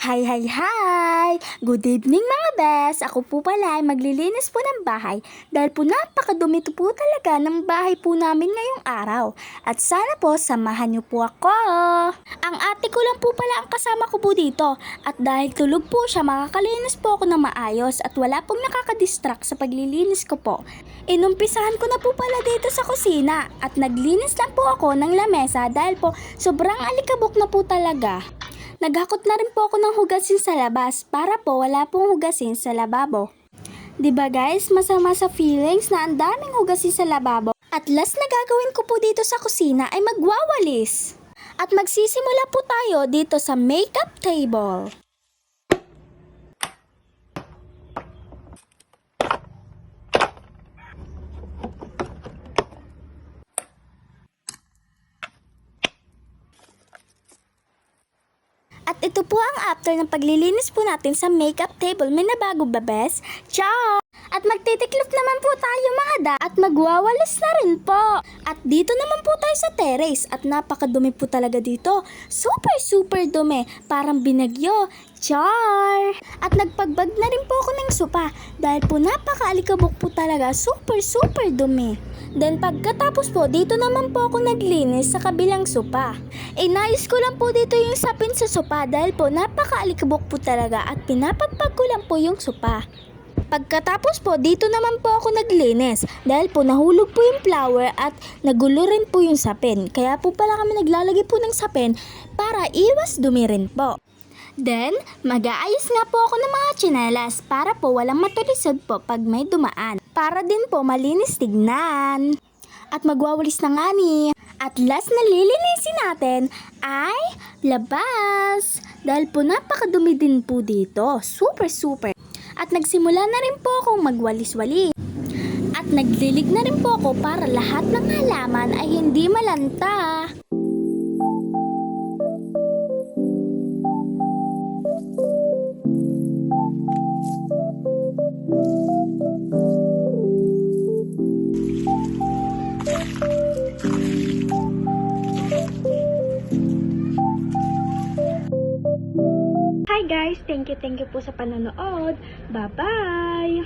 Hi, hi, hi! Good evening mga bes! Ako po pala ay maglilinis po ng bahay dahil po napakadumi po talaga ng bahay po namin ngayong araw. At sana po samahan niyo po ako! Ang ate ko lang po pala ang kasama ko po dito at dahil tulog po siya makakalinis po ako ng maayos at wala pong nakakadistract sa paglilinis ko po. Inumpisahan ko na po pala dito sa kusina at naglinis lang po ako ng lamesa dahil po sobrang alikabok na po talaga. Naghakot na rin po ako ng hugasin sa labas para po wala pong hugasin sa lababo. 'Di ba guys, masama sa feelings na ang daming hugasin sa lababo. At last na gagawin ko po dito sa kusina ay magwawalis. At magsisimula po tayo dito sa makeup table. At ito po ang after ng paglilinis po natin sa makeup table. May nabago ba, bes? Ciao! At magtitiklop naman po tayo mga da at magwawalis na rin po. At dito naman po tayo sa terrace at napakadumi po talaga dito. Super dumi, parang binagyo. Char! At nagpagbag na rin po ako ng sopa dahil po napakaalikabok po talaga. Super dumi. Then pagkatapos po, dito naman po ako naglinis sa kabilang sopa. Inayos ko lang po dito yung sapin sa sopa dahil po napakaalikabok po talaga at pinapagpag ko lang po yung sopa. Pagkatapos po, dito naman po ako naglinis dahil po nahulog po yung flower at nagulo rin po yung sapin. Kaya po pala kami naglalagay po ng sapin para iwas dumi rin po. Then, mag-aayos nga po ako ng mga tsinelas para po walang matulisod po pag may dumaan. Para din po malinis tignan. At magwawalis na nga ni. At last na lilinisin natin ay labas. Dahil po napakadumi din po dito. Super. At nagsimula na rin po akong magwalis-walis. At naglilig na rin po ako para lahat ng halaman ay hindi malanta. Hi guys! Thank you po sa panonood. Bye-bye!